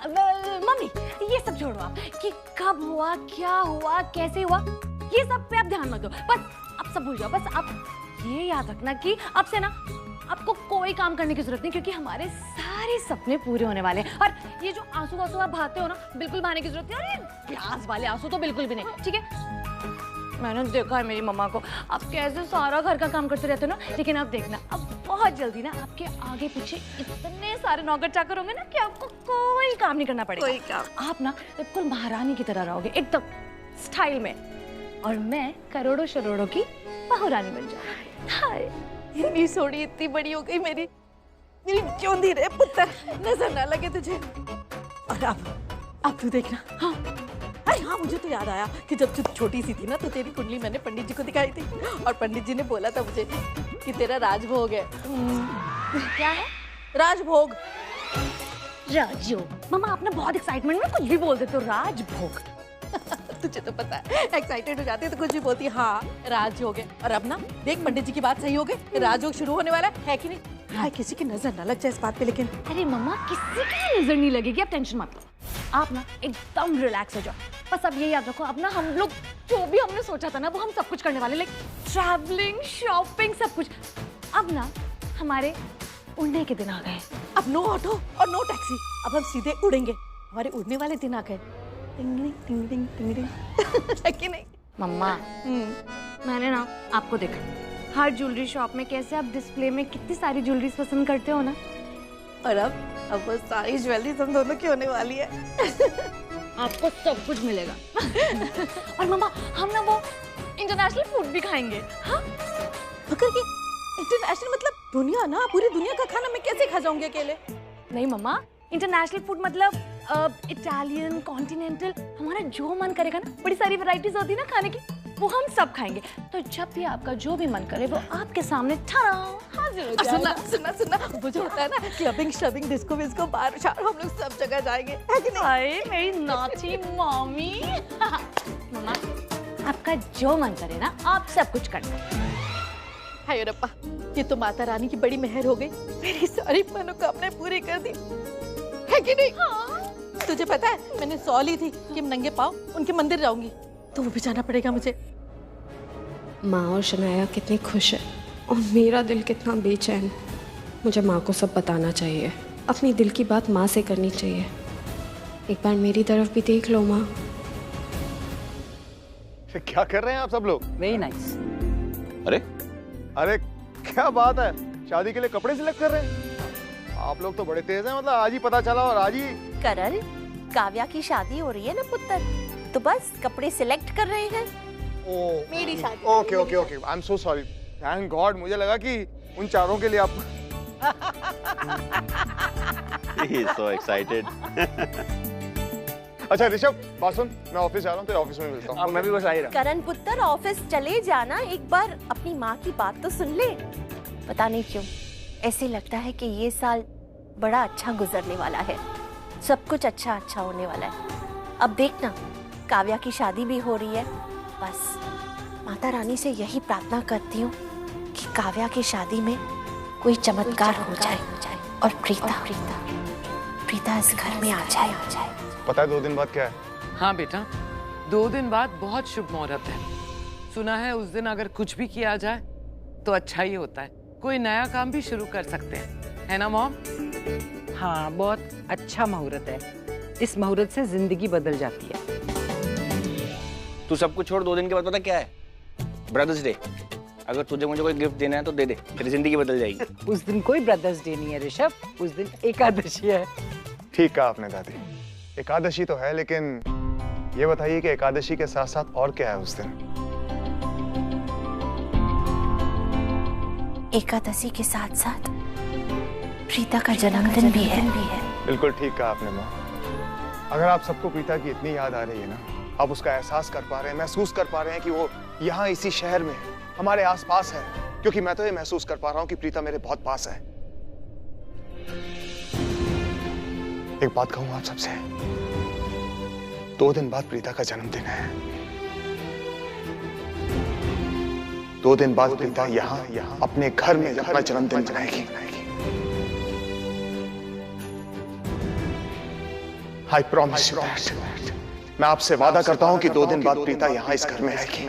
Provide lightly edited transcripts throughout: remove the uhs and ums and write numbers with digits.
Mummy ये सब छोड़ो आप, कि कब हुआ, क्या हुआ, कैसे हुआ, ये सब पे आप ध्यान मत दो, बस आप सब भूल जाओ। बस आप ये याद रखना कि अब से ना आपको कोई काम करने की जरूरत नहीं, क्योंकि हमारे सारे सपने पूरे होने वाले हैं। और ये जो आंसू वांसू आप बहाते हो ना, बिल्कुल बहाने की जरूरत नहीं, और ये प्याज वाले आंसू तो बिल्कुल भी नहीं, ठीक है? मैंने देखा है मेरी मम्मा को, आप कैसे सारा घर का काम करते रहते हो ना, लेकिन अब देखना, अब बहुत जल्दी ना आपके आगे पीछे इतने सारे नौकर चाकर होंगे ना कि आपको कोई काम नहीं करना पड़ेगा। कोई काम? आप ना बिल्कुल महारानी की तरह रहोगे, एकदम स्टाइल में, और मैं करोड़ों शरोड़ों की महारानी बन जाऊंगी। हाय, इतनी सोड़ी इतनी बड़ी हो गई मेरी चौंधी रे पुत्र, नजर ना लगे तुझे। और अब तू देखना। हाँ, अरे हाँ, मुझे तो याद आया कि जब तू छोटी सी थी ना, तो तेरी कुंडली मैंने पंडित जी को दिखाई थी, और पंडित जी ने बोला था मुझे कि तेरा राजभोग है। क्या है? राजभोग। राजयोग? मम्मा आप ना बहुत एक्साइटमेंट में कुछ भी बोल देते हो। राजभोग? तुझे तो पता है, एक्साइटेड हो जाती है तो कुछ भी बोलती है। हाँ, राजयोग है। और अब ना देख, पंडित जी की बात सही हो गई, राजयोग शुरू होने वाला है कि नहीं? हाँ, किसी की नजर ना लग जाए इस बात पे। लेकिन अरे मम्मा, किसी की नजर नहीं लगेगी, आप टेंशन मत लो, आप ना एकदम रिलैक्स हो जाओ। बस अब ये याद रखो, अब ना हम लोग जो भी हमने सोचा था ना, वो हम सब कुछ करने वाले, लाइक ट्रैवलिंग, शॉपिंग, सब कुछ। अब ना हमारे उड़ने के दिन आ गए। अब नो ऑटो और नो टैक्सी, अब हम सीधे उड़ेंगे। हमारे उड़ने वाले दिन आ गए। Tingling tingling tingling. है कि नहीं मम्मा? मैंने ना आपको देखा हर ज्वेलरी शॉप में, कैसे आप डिस्प्ले में कितनी सारी ज्वेलरीज पसंद करते हो ना। और अब वो सारी ज्वेलरी हम दोनों की होने वाली है। आपको सब कुछ मिलेगा। और मम्मा हम ना वो इंटरनेशनल फूड भी खाएंगे। हाँ, मगर ये इंटरनेशनल मतलब दुनिया ना, पूरी दुनिया का खाना मैं कैसे खा जाऊंगी अकेले? नहीं मम्मा, इंटरनेशनल फूड मतलब इटालियन, कॉन्टिनेंटल, हमारा जो मन करेगा ना, बड़ी सारी वैरायटीज होती है ना खाने की, वो हम सब खाएंगे। तो जब भी आपका जो भी मन करे, वो आपके सामने हाजिर हो जाएगा। सुना सुना, वो जो होता है ना, क्लबिंग शबिंग, डिस्को विस्को, बार शार, हम लोग सब जगह जाएंगे, है कि नहीं? हाय मेरी नॉटी मम्मी। मम्मा आपका जो मन करे ना, आप सब कुछ करना। हाय रब्बा, ये तो माता रानी की बड़ी मेहर हो गई, मेरी सारी मनोकामनाएं पूरी कर दी, है कि नहीं? हाँ। तुझे पता है, मैंने सौ ली थी कि मैं नंगे पाँव उनके मंदिर जाऊंगी, तो वो भी जाना पड़ेगा मुझे। माँ और शनाया कितनी खुश है, और मेरा दिल कितना बेचैन। मुझे माँ को सब बताना चाहिए, अपनी दिल की बात माँ से करनी चाहिए। एक बार मेरी तरफ भी देख लो माँ। क्या कर रहे हैं आप सब लोग? Very nice. अरे क्या बात है, शादी के लिए कपड़े सिलेक्ट कर रहे हैं? आप लोग तो बड़े तेज हैं, मतलब आज ही पता चला और आज ही। करल, काव्या की शादी हो रही है ना पुत्र, तो बस कपड़े सिलेक्ट कर रहे हैं। मेरी शादी। Okay okay okay, I am so sorry, thank God. मुझे लगा कि उन चारों के लिए आप। He is so excited. अच्छा ऋषभ, बात सुन, मैं ऑफिस जा रहा हूँ, तेरे ऑफिस में मिलता हूँ। मैं भी बस आ ही रहा। करण पुत्र, ऑफिस चले जाना, एक बार अपनी माँ की बात तो सुन ले। पता नहीं क्यों ऐसे लगता है कि ये साल बड़ा अच्छा गुजरने वाला है, सब कुछ अच्छा अच्छा होने वाला है। अब देखना, काव्या की शादी भी हो रही है। बस माता रानी से यही प्रार्थना करती हूँ कि काव्या की शादी में कोई चमत्कार हो जाए और प्रीता इस घर में आ जाए। पता है 2 दिन बाद क्या है? हाँ बेटा, 2 दिन बाद बहुत शुभ मुहूर्त है। सुना है उस दिन अगर कुछ भी किया जाए तो अच्छा ही होता है, कोई नया काम भी शुरू कर सकते हैं, है ना मॉम? हाँ, बहुत अच्छा मुहूर्त है, इस मुहूर्त से जिंदगी बदल जाती है। तू सब कुछ छोड़, 2 दिन के बाद पता क्या है? Brothers day. अगर तुझे मुझे कोई गिफ्ट देना है तो दे दे, तेरी जिंदगी बदल जाएगी। उस दिन कोई ब्रदर्स डे नहीं है ऋषभ, उस दिन एकादशी है। ठीक कहा आपने दादी, एकादशी तो है, लेकिन ये बताइए कि एकादशी के साथ साथ और क्या है उस दिन? एकादशी के साथ साथ प्रीता का जन्मदिन भी है। बिल्कुल ठीक कहा आपने माँ। अगर आप सबको प्रीता की इतनी याद आ रही है ना, आप उसका एहसास कर पा रहे हैं, महसूस कर पा रहे हैं कि वो यहाँ इसी शहर में है, हमारे आसपास है, क्योंकि मैं तो ये महसूस कर पा रहा हूँ कि प्रीता मेरे बहुत पास है। एक बात कहूँ आप सबसे, 2 दिन बाद प्रीता का जन्मदिन है। 2 दिन बाद प्रीता यहाँ अपने घर में अपना जन्मदिन मनाएगी। I promise you that. मैं आपसे वादा करता हूं कि 2 दिन बाद प्रीता यहां इस घर में आएगी।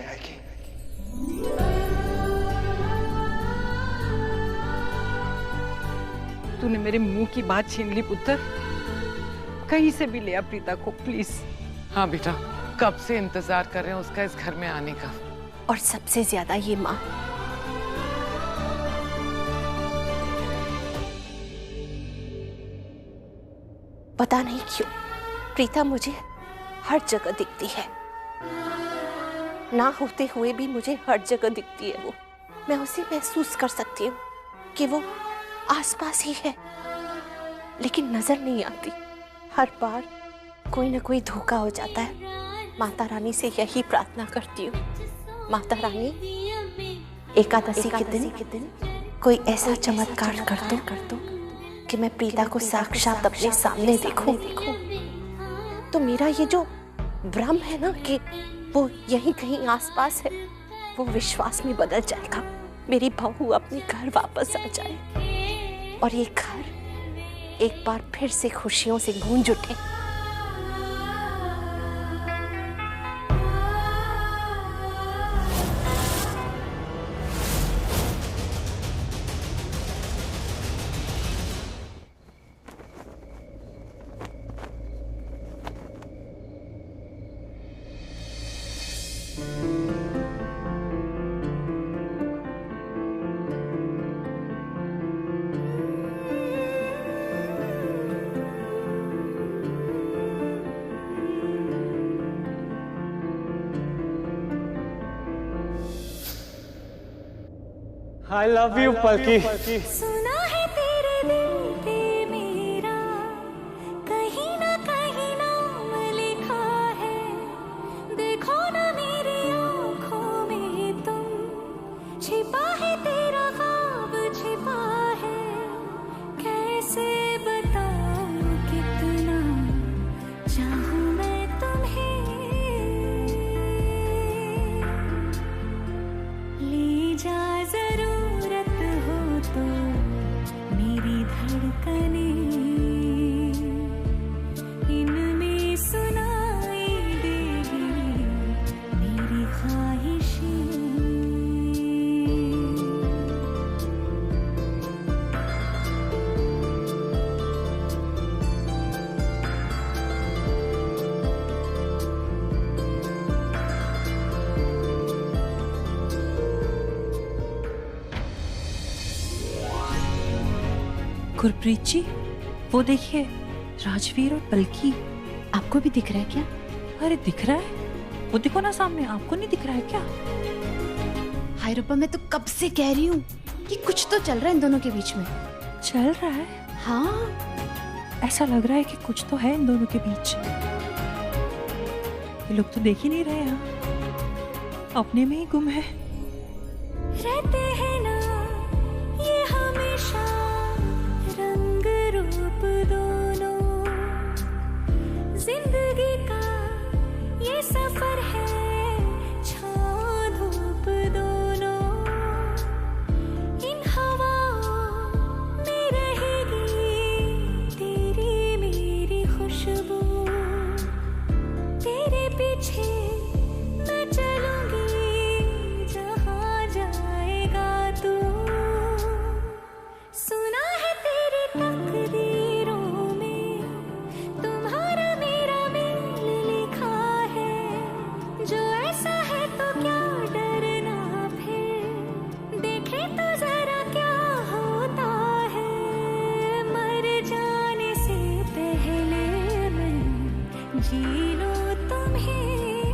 तूने मेरे मुंह की बात छीन ली पुत्र। कहीं से भी ले आ प्रीता को प्लीज। हाँ बेटा, कब से इंतजार कर रहे हैं उसका इस घर में आने का। और सबसे ज्यादा ये माँ। पता नहीं क्यों प्रीता मुझे हर जगह दिखती है, ना होते हुए भी मुझे हर जगह दिखती है वो। मैं उसे महसूस कर सकती हूँ कि वो आसपास ही है, लेकिन नजर नहीं आती। हर बार कोई ना कोई धोखा हो जाता है। माता रानी से यही प्रार्थना करती हूँ, माता रानी एकादशी के दिन कोई ऐसा चमत्कार कर दो कि मैं प्रीता को साक्षात अपने सामने देखूं। तो मेरा ये जो भ्रम है ना कि वो यहीं कहीं आसपास है, वो विश्वास में बदल जाएगा। मेरी बहू अपने घर वापस आ जाए और ये घर एक बार फिर से खुशियों से गूंज उठे। I love you, Palki. सुना है तेरे दिल पे मेरा कहीं ना नाम लिखा है। देखो ना मेरी आँखों में तुम, छिपा है तेरा ख्वाब छिपा है। कैसे बताऊं कितना चाहूं मैं तुम्हें। ले जा तो मेरी धड़कने इनमें सुनाई देगी मेरी ख्वाहिशें। गुरप्रीत जी, वो देखिए राजवीर और पलकी। आपको भी दिख रहा है क्या? अरे दिख रहा है, वो देखो ना सामने। आपको नहीं दिख रहा है क्या? हाय रूपा, मैं तो कब से कह रही हूँ कि कुछ तो चल रहा है इन दोनों के बीच में। चल रहा है? हाँ, ऐसा लग रहा है कि कुछ तो है इन दोनों के बीच। ये लोग तो देख ही नहीं रहे यहाँ, अपने में ही गुम है। रहते हैं ना ये हमेशा रंग रूप दोनों, जिंदगी का ये सफर है छाँव धूप दोनों। इन हवाओं में रहेगी तेरी मेरी खुशबू, तेरे पीछे मैं चलूंगी जहाँ जाएगा तू। सुना है तेरी तकदीरों में तुम्हारा मेरा मेल लिखा है। जो ऐसा है तो क्या डरना फिर, देखे तो जरा क्या होता है। मर जाने से पहले मैं जी लो तुम्हें।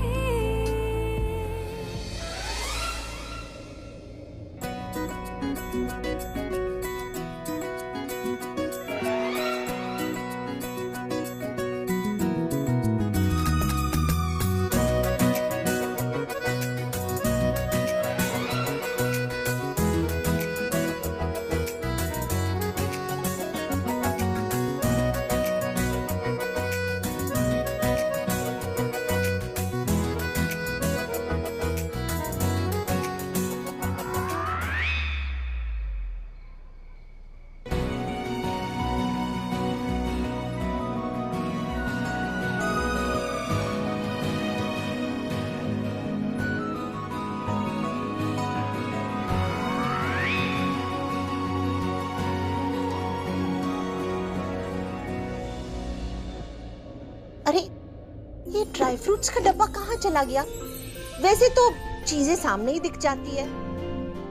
अरे ये ड्राई फ्रूट्स का डब्बा कहाँ चला गया? वैसे तो चीजें सामने ही दिख जाती है,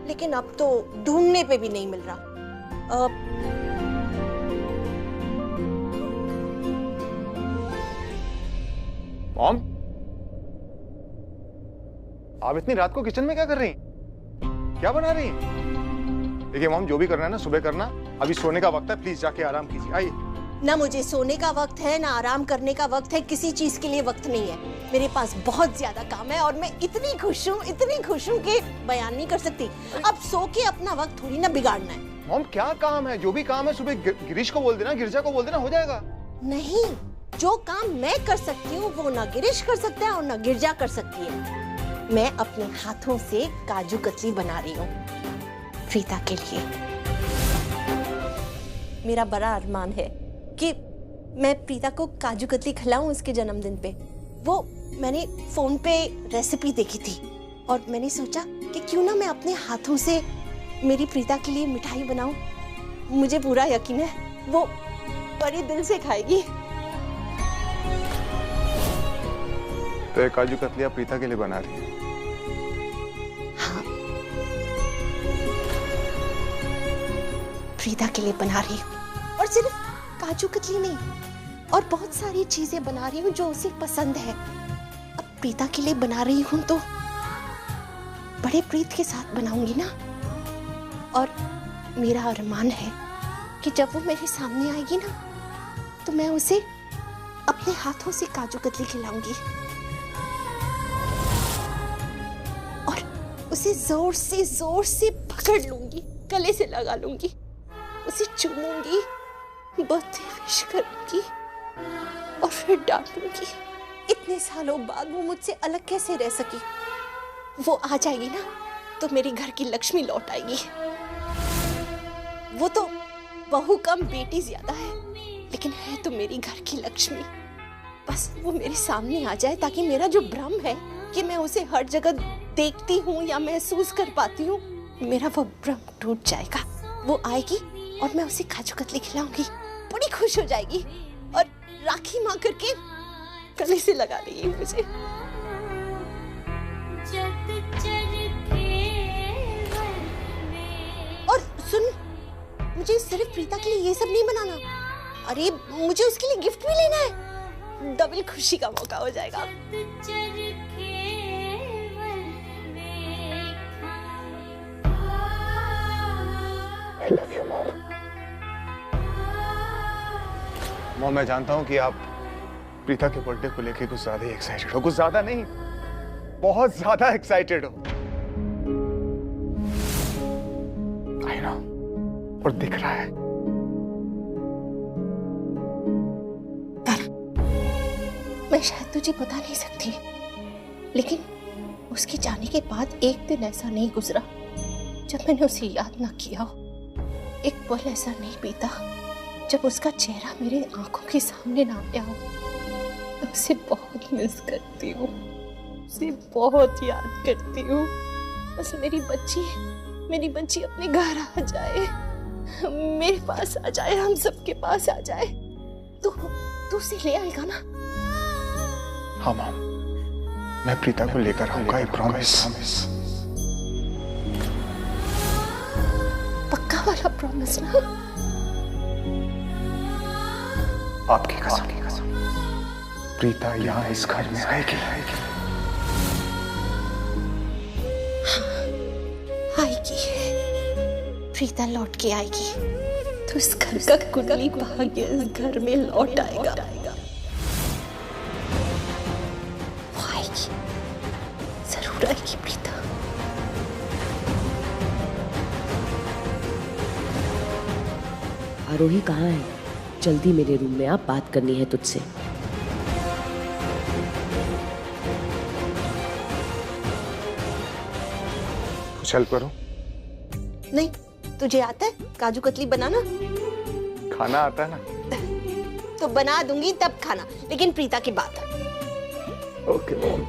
लेकिन अब तो ढूंढने पे भी नहीं मिल रहा। मॉम, आप इतनी रात को किचन में क्या कर रही हैं? क्या बना रही हैं? देखिए मॉम, जो भी करना है ना सुबह करना, अभी सोने का वक्त है, प्लीज जाके आराम कीजिए। आइए। ना मुझे सोने का वक्त है, ना आराम करने का वक्त है, किसी चीज के लिए वक्त नहीं है। मेरे पास बहुत ज्यादा काम है और मैं इतनी खुश हूँ कि बयान नहीं कर सकती। अब सो के अपना वक्त थोड़ी ना बिगाड़ना है। मॉम क्या काम है? जो भी काम है सुबह गिरीश को बोल देना, गिरजा को बोल देना, हो जाएगा। नहीं, जो काम मैं कर सकती हूँ वो ना गिरीश कर सकता है और ना गिरजा कर सकती है। मैं अपने हाथों से काजू कतली बना रही हूँ प्रीता के लिए। मेरा बड़ा अरमान है कि मैं प्रीता को काजू कतली खिलाऊं उसके जन्मदिन पे। वो मैंने फोन पे रेसिपी देखी थी और मैंने सोचा कि क्यों ना मैं अपने हाथों से मेरी प्रीता के लिए मिठाई बनाऊं। मुझे पूरा यकीन है वो बड़े दिल से खाएगी। तो ये काजू कतलियां प्रीता के लिए बना रही है? हाँ, प्रीता के लिए बना रही हूँ। और सिर्फ काजू कतली नहीं, और बहुत सारी चीजें बना रही हूँ जो उसे पसंद है। अब प्रीता के लिए बना रही हूँ तो बड़े प्रीत के साथ बनाऊंगी ना। और मेरा अरमान है कि जब वो मेरे सामने आएगी ना तो मैं उसे अपने हाथों से काजू कतली खिलाऊंगी और उसे जोर से पकड़ लूंगी, गले से लगा लूंगी, उसे चूमूंगी, बर्थडे विश करूंगी और फिर डांटूंगी। इतने सालों बाद वो मुझसे अलग कैसे रह सकी? वो आ जाएगी ना तो मेरी घर की लक्ष्मी लौट आएगी। वो तो बहू कम बेटी ज्यादा है, लेकिन है तो मेरी घर की लक्ष्मी। बस वो मेरे सामने आ जाए ताकि मेरा जो भ्रम है कि मैं उसे हर जगह देखती हूँ या महसूस कर पाती हूँ, मेरा वो भ्रम टूट जाएगा। वो आएगी और मैं उसे काजू कतली खिलाऊंगी, बड़ी खुश हो जाएगी और राखी मां करके गले से लगा देगी मुझे। और सुन, मुझे सिर्फ प्रीता के लिए ये सब नहीं बनाना। अरे मुझे उसके लिए गिफ्ट भी लेना है। डबल खुशी का मौका हो जाएगा। I love you, Mom. Mom, मैं जानता हूँ कि आप प्रीता के बर्थडे को लेके कुछ ज्यादा ही एक्साइटेड हो। कुछ ज्यादा नहीं, बहुत ज्यादा एक्साइटेड हो। I know, और दिख रहा है। पर मैं शायद तुझे बता नहीं सकती, लेकिन उसके जाने के बाद एक दिन ऐसा नहीं गुजरा जब मैंने उसे याद ना किया हो। एक पल ऐसा नहीं बीता जब उसका चेहरा मेरे आंखों के सामने ना आया हो। मैं उसे बहुत मिस करती हूँ, उसे बहुत याद करती हूँ। बस मेरी बच्ची अपने घर आ जाए, मेरे पास आ जाए, हम सबके पास आ जाए। तू उसे ले आएगा ना? हाँ मॉम, मैं प्रीता को लेकर आऊंगा, आई प्रॉमिस। पक्का वाला प्रॉमिस ना? आपकी कसम। प्रीता यहाँ इस घर में आएगी। आएगी, प्रीता लौट के आएगी तो इस घर का कुंडली भाग्य इस घर में लौट आएगा। वो आएगी, जरूर आएगी प्रीता। आरोही कहाँ है? जल्दी मेरे रूम में आ, बात करनी है तुझसे। कुछ हेल्प करूं? नहीं, तुझे आता है काजू कतली बनाना? खाना आता है ना? तो बना दूंगी, तब खाना, लेकिन प्रीता की बात है। Okay mom.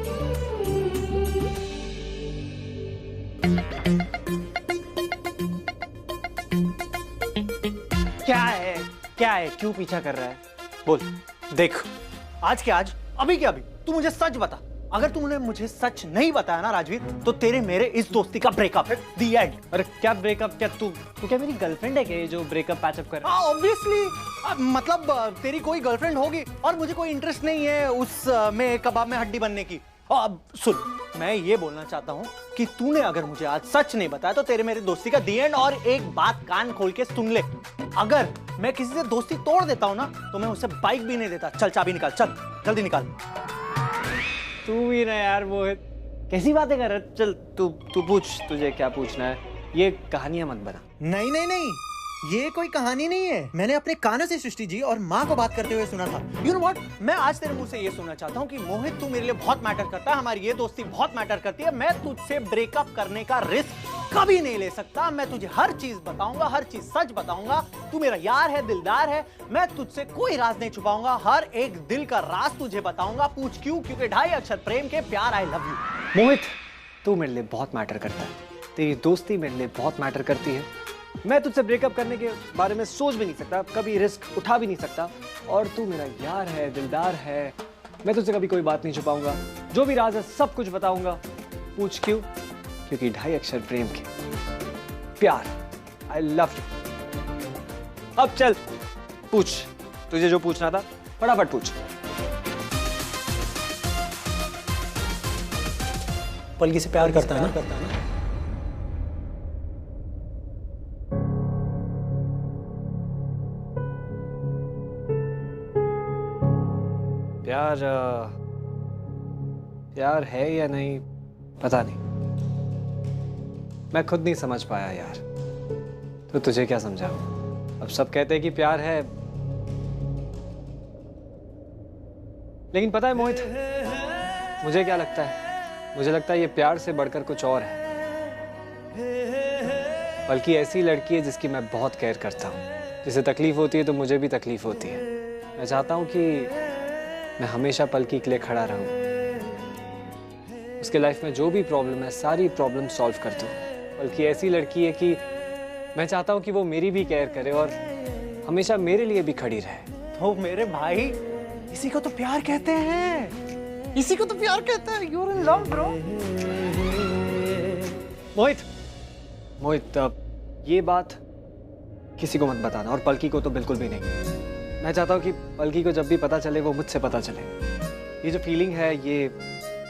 क्या है, क्यों पीछा कर रहा है? बोल। देख, आज के आज, अभी के अभी तू मुझे सच बता। अगर तूने मुझे सच नहीं बताया ना राजवीर, तो तेरे मेरे इस दोस्ती का ब्रेकअप है, दी एंड। अरे क्या ब्रेकअप? क्या तू क्या मेरी गर्लफ्रेंड है क्या ये जो ब्रेकअप पैचअप कर? हाँ ऑब्वियसली, मतलब तेरी कोई गर्लफ्रेंड होगी और मुझे कोई इंटरेस्ट नहीं है उस में कबाब में हड्डी बनने की। अब सुन, मैं ये बोलना चाहता हूँ कि तूने अगर मुझे आज सच नहीं बताया तो तेरे मेरे दोस्ती का दी एंड। और एक बात कान खोल के सुन ले, अगर मैं किसी से दोस्ती तोड़ देता हूँ ना तो मैं उसे बाइक भी नहीं देता। चल चाबी निकाल, चल जल्दी निकाल। तू भी ना यार मोहित, कैसी बातें कर रहा है? चल तू पूछ, तुझे क्या पूछना है। ये कहानियां मत बना। नहीं नहीं नहीं, ये कोई कहानी नहीं है। मैंने अपने कानों से सृष्टि जी और माँ को बात करते हुए सुना था। यू नो व्हाट, मैं आज तेरे मुंह से ये सुनना चाहता हूँ कि मोहित तू मेरे लिए बहुत मैटर करता है, हमारी ये दोस्ती बहुत मैटर करती है। मैं तुझसे ब्रेकअप करने का रिस्क कभी नहीं ले सकता। मैं तुझे हर चीज बताऊंगा, हर चीज सच बताऊंगा। तू मेरा यार है, दिलदार है। मैं तुझसे कोई राज नहीं छुपाऊंगा, हर एक दिल का राज तुझे बताऊंगा। पूछ क्यों? क्योंकि 2.5 अक्षर प्रेम के, प्यार, आई लव यू। मोहित, तू मेरे लिए बहुत मैटर करता है, तेरी दोस्ती मेरे लिए बहुत मैटर करती है। मैं तुझसे ब्रेकअप करने के बारे में सोच भी नहीं सकता, कभी रिस्क उठा भी नहीं सकता। और तू मेरा यार है, दिलदार है। मैं तुझसे कभी कोई बात नहीं छुपाऊंगा, जो भी राज है सब कुछ बताऊंगा। पूछ क्यों? क्योंकि 2.5 अक्षर प्रेम के, प्यार, आई लव यू। अब चल पूछ, तुझे जो पूछना था फटाफट पूछ। पलकी से प्यार करता है ना? प्यार है या नहीं पता नहीं, मैं खुद नहीं समझ पाया यार। तो तुझे क्या समझाऊं? अब सब कहते हैं कि प्यार है, लेकिन पता है मोहित, मुझे क्या लगता है? मुझे लगता है ये प्यार से बढ़कर कुछ और है। बल्कि ऐसी लड़की है जिसकी मैं बहुत केयर करता हूँ। जिसे तकलीफ होती है तो मुझे भी तकलीफ होती है। मैं चाहता हूँ कि मैं हमेशा पलकी के लिए खड़ा रहूं, उसके लाइफ में जो भी प्रॉब्लम है सारी प्रॉब्लम सॉल्व कर दूं। बल्कि ऐसी लड़की है कि मैं चाहता हूं कि वो मेरी भी केयर करे और हमेशा मेरे लिए भी खड़ी रहे। तो मेरे भाई, इसी को तो प्यार कहते हैं, इसी को तो प्यार कहते हैं। You are in love bro. Mohit, ये बात किसी को मत बताना, और पलकी को तो बिल्कुल भी नहीं। मैं चाहता हूँ कि पलकी को जब भी पता चले वो मुझसे पता चले। ये जो फीलिंग है ये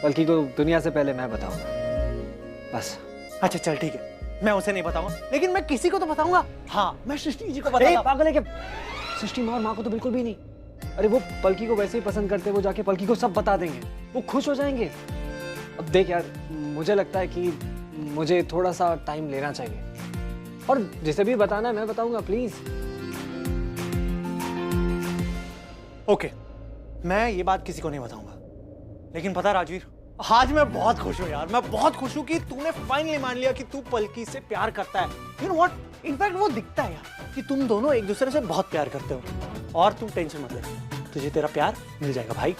पलकी को दुनिया से पहले मैं बताऊंगा, बस। अच्छा चल ठीक है, मैं उसे नहीं बताऊंगा, लेकिन मैं किसी को तो बताऊंगा। हाँ, मैं सृष्टि जी को बताऊंगा। पागल है क्या? सृष्टि माँ और माँ को तो बिल्कुल भी नहीं। अरे वो पलकी को वैसे ही पसंद करते, वो जाके पलकी को सब बता देंगे, वो खुश हो जाएंगे। अब देख यार, मुझे लगता है कि मुझे थोड़ा सा टाइम लेना चाहिए, और जिसे भी बताना है मैं बताऊंगा, प्लीज। ओके, मैं ये बात किसी को नहीं बताऊंगा। लेकिन पता राजवीर, आज मैं बहुत खुश हूँ यार। मैं बहुत खुश हूँ कि तूने फाइनली मान लिया कि तू पलकी से प्यार करता है। यू नो व्हाट, इनफैक्ट वो दिखता है यार कि तुम दोनों एक दूसरे से बहुत प्यार करते हो। और तुम टेंशन मत ले, तुझे तेरा प्यार मिल जाएगा भाई।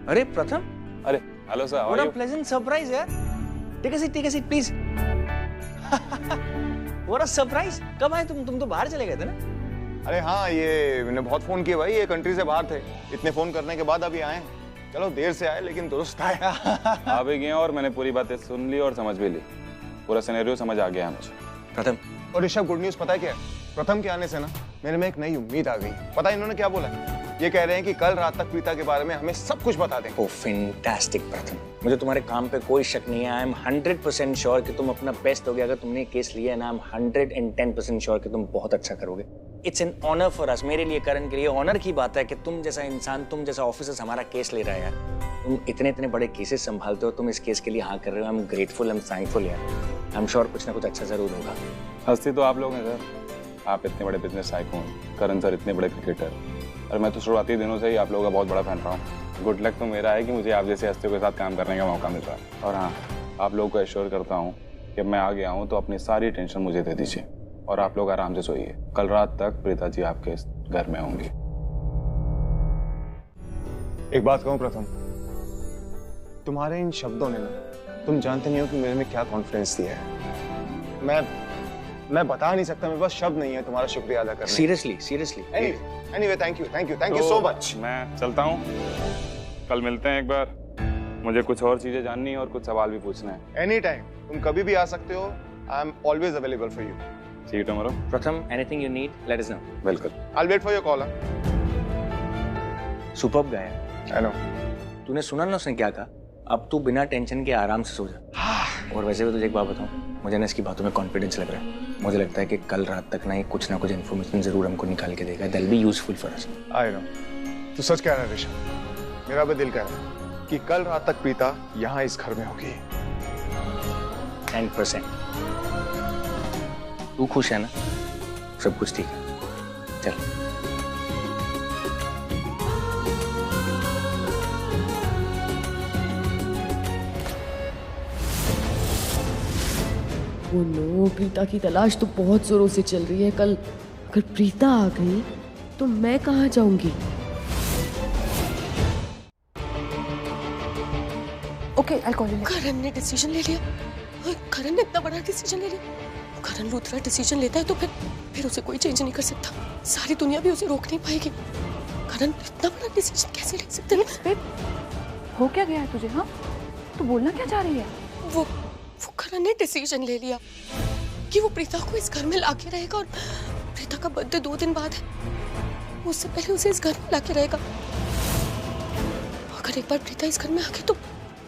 अरे प्रथम, अरे hello sir, what a pleasant surprise यार। Take a seat please. What a surprise. कब आए तुम तो बाहर चले गए थे ना? अरे हाँ, ये मैंने बहुत फोन किए भाई, ये कंट्री से बाहर थे। इतने फोन करने के बाद अभी आए। चलो देर से आए लेकिन दुरुस्त आए। आ भी गए और मैंने पूरी बातें सुन ली और समझ भी ली। पूरा सिनेरियो समझ आ गया है मुझे। प्रथम, और ऋषभ, गुड न्यूज पता है क्या है? प्रथम के आने से ना मेरे में एक नई उम्मीद आ गई। पता है इन्होंने क्या बोला? ये कह रहे हैं कि कल रात तक प्रीता के बारे में हमें सब कुछ बता दें। ओह फैंटास्टिक प्रथम, मुझे तुम्हारे काम पे कोई शक नहीं है। आई एम 100% श्योर कि तुम अपना बेस्ट दोगे। अगर तुमने केस लिया है ना, आई एम 110% श्योर कि तुम बहुत अच्छा करोगे। It's an honour for us, मेरे लिए, करण के लिए ऑनर की बात है कि तुम जैसा इंसान, तुम जैसा ऑफिसर हमारा केस ले रहा है यार। तुम इतने बड़े केसेस संभालते हो, तुम इस केस के लिए हाँ कर रहे हो। I am grateful, I am thankful यार। आई एम श्योर कुछ ना कुछ अच्छा जरूर होगा। हस्ती तो आप लोग हैं सर। आप इतने बड़े बिजनेस टाइकून, करण सर इतने बड़े क्रिकेटर, और मैं तो शुरुआती दिनों से ही आप लोगों का बहुत बड़ा फैन रहा हूँ। गुड लक तो मेरा है कि मुझे आप जैसे हस्तियों के साथ काम करने का मौका मिल रहा है। और हाँ, आप लोगों को एश्योर करता हूँ कि मैं आ गया हूँ तो अपनी सारी टेंशन मुझे दे दीजिए और आप लोग आराम से सोइए। कल रात तक प्रीता जी आपके घर में होंगी। एक बात कहूँ प्रथम, तुम्हारे इन शब्दों ने ना, तुम जानते नहीं हो कि मेरे में क्या कॉन्फिडेंस दिया है। मैं बता नहीं सकता, मेरे पास शब्द नहीं है तुम्हारा शुक्रिया अदा करने। Seriously anyway thank you so much. मैं चलता हूँ, कल मिलते हैं एक बार। मुझे कुछ और चीजें जाननी है और कुछ सवाल भी पूछना है। एनी टाइम, तुम कभी भी आ सकते हो। I am always available for you. See you tomorrow. Pratham, anything you need let us know. बिल्कुल। I will wait for your call. Superb गाया। I know. तूने सुना ना उसने क्या कहा? अब तू बिना टेंशन के आराम से सो जा। और वैसे भी तुझे एक बात बताऊं, मुझे ना इसकी बातों में कॉन्फिडेंस लग रहा है। मुझे लगता है कि कल रात तक ना ये कुछ ना कुछ इन्फॉर्मेशन जरूर हमको निकाल के देगा। That will be useful for us. I know. तू सच कह रहा है ऋषभ, मेरा भी दिल कह रहा है कि कल रात तक प्रीता यहाँ इस घर में होगी। 10%। तू खुश है ना? सब कुछ ठीक है। चल। ओ नो, प्रीता की तलाश तो बहुत जोरों से चल रही है। कल अगर प्रीता आ गई तो मैं कहाँ जाऊंगी? Okay, I call you. Karan ने डिसीजन ले लिया। करण ने इतना बड़ा डिसीजन ले लिया। करण लूथरा डिसीजन लेता है तो फिर उसे कोई चेंज नहीं कर सकता। सारी दुनिया भी उसे रोक नहीं पाएगी। करण इतना बड़ा डिसीजन कैसे ले सकते हैं? हो क्या गया है तुझे? हाँ, तू बोलना क्या चाह रही है? वो करण ने डिसीजन ले लिया कि वो प्रीता को इस घर में लाके रहेगा और प्रीता का बर्थडे 2 दिन बाद है। उससे पहले उसे इस घर में लाके रहेगा। अगर एक बार प्रीता इस घर में आ गई तो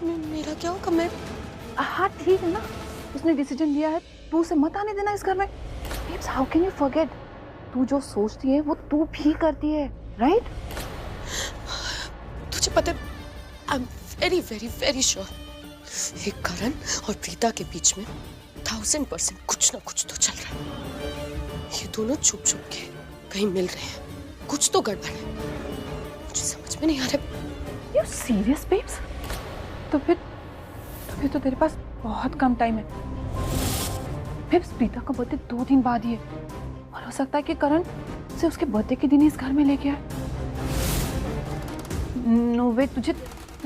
मेरा क्या होगा? मैं हाँ ठीक है ना, उसने डिसीजन लिया है, तू उसे मत आने देना इस घर में। Babes, how can you forget? तू जो सोचती है वो तू भी करती है, राइट? तुझे पता है, I am very very very sure एक करण और प्रीता के बीच में 1000% कुछ ना कुछ तो चल रहा है। ये दोनों छुप छुप के कहीं मिल रहे हैं। कुछ तो गड़बड़ है, मुझे समझ में नहीं आ रहा। You serious babes? तो फिर तो तेरे पास बहुत कम टाइम है। बेब्स, प्रीता का बर्थडे 2 दिन बाद ही है और हो सकता है कि करण से उसके बर्थडे के दिन ही इस घर में लेके आए। नो वे, तुझे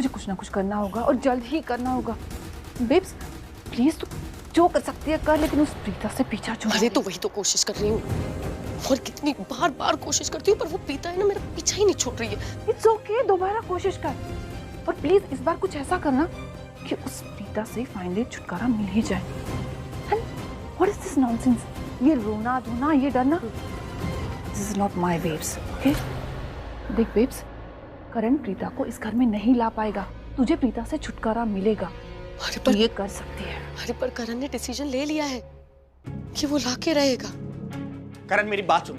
कुछ ना कुछ करना होगा और जल्द ही करना होगा। बेब्स प्लीज, तू जो कर सकती है कर, लेकिन उस प्रीता से पीछा छोड़। अरे तो वही तो कोशिश कर रही हूँ और कितनी बार कोशिश करती हूँ, पर वो प्रीता है ना, मेरा पीछा ही नहीं छोड़ रही है। इट्स ओके, दोबारा कोशिश कर, और प्लीज इस बार कुछ ऐसा करना कि उस प्रीता से फाइनली छुटकारा मिल ही जाए। And what is this nonsense? ये रोना धोना, ये डरना, this is not my babes. Okay देख बेब्स, करण प्रीता को इस घर में नहीं ला पाएगा। तुझे प्रीता से छुटकारा मिलेगा। अरे पर ये कर सकती है। अरे पर करण ने डिसीजन ले लिया है कि वो लाके रहेगा। करण मेरी बात सुन।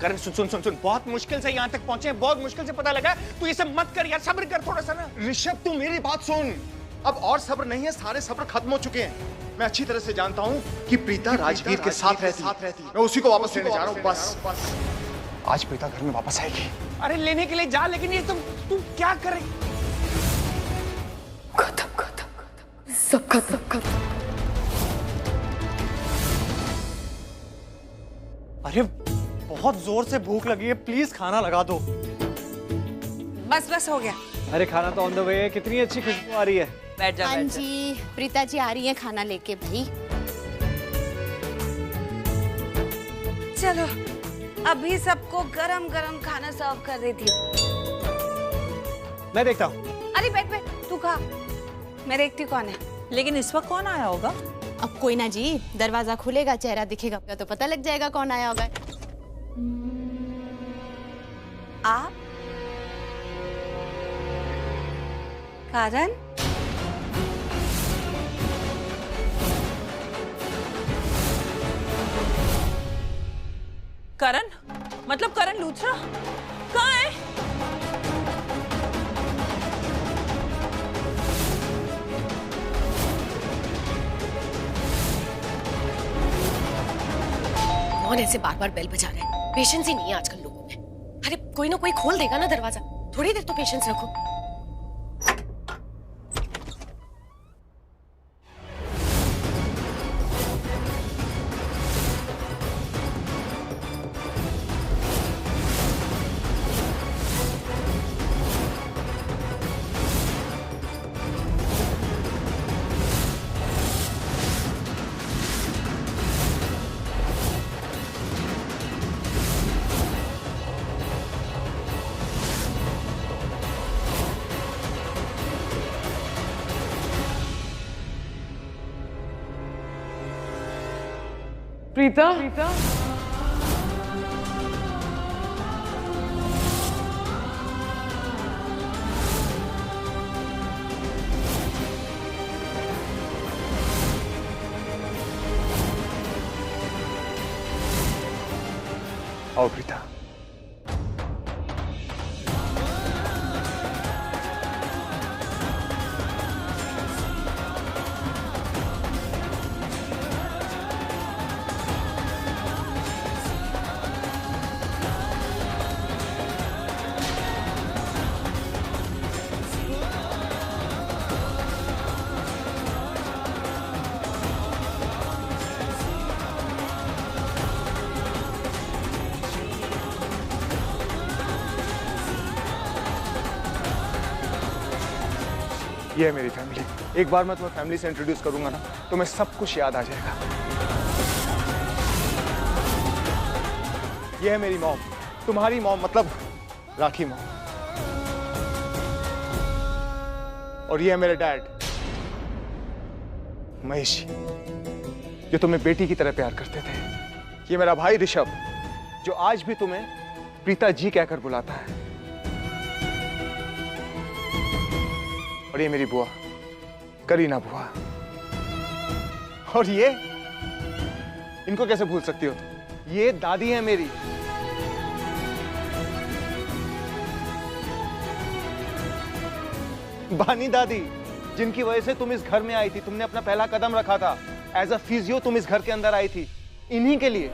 करण सुन, बहुत मुश्किल से यहाँ तक पहुंचे हैं, बहुत मुश्किल से पता लगा। तू ये सब मत कर यार, सब्र कर थोड़ा सा ना। ऋषभ, तू मेरी बात सुन। अब और सब्र नहीं है, सारे सब्र खत्म हो चुके हैं। मैं अच्छी तरह से जानता हूँ कि प्रीता राजवीर के साथ रहती है। मैं उसी को वापस लेने जा रहा हूँ। बस आज प्रीता घर में वापस आएगी। अरे लेने के लिए जा, लेकिन ये तू क्या करे? खत्म, सब खत्म। अरे बहुत जोर से भूख लगी है, प्लीज खाना लगा दो। बस हो गया। अरे खाना तो ऑन द वे है। कितनी अच्छी खुशबू आ रही है। बैठ जा। हाँ जी, प्रीता जी आ रही है खाना लेके भाई। चलो अभी सबको गरम गरम खाना सर्व कर देती हूँ। मैं देखता हूँ। अरे बैठ, तू खा, मैं देखती हूँ कौन है। लेकिन इस वक्त कौन आया होगा? अब कोई ना जी, दरवाजा खुलेगा, चेहरा दिखेगा तो पता लग जाएगा कौन आया होगा। आप? करण? करण? मतलब करण लूथरा कहाँ है? कौन ऐसे बार बेल बजा रहे हैं? पेशेंस ही नहीं है आजकल लोगों में। अरे कोई ना कोई खोल देगा ना दरवाजा, थोड़ी देर तो पेशेंस रखो। प्रीता आओ प्रीता। ये है मेरी फैमिली। एक बार मैं तुम्हें फैमिली से इंट्रोड्यूस करूंगा ना, तो मैं सब कुछ याद आ जाएगा। ये है मेरी मॉम, तुम्हारी मॉम मतलब राखी मॉम। और ये है मेरे डैड महेश, जो तुम्हें बेटी की तरह प्यार करते थे। ये मेरा भाई ऋषभ, जो आज भी तुम्हें प्रीता जी कहकर बुलाता है। और ये मेरी बुआ करीना बुआ। और ये, इनको कैसे भूल सकती हो तुम? ये दादी है मेरी। बानी दादी, जिनकी वजह से तुम इस घर में आई थी, तुमने अपना पहला कदम रखा था। एज अ फिजियो तुम इस घर के अंदर आई थी, इन्हीं के लिए।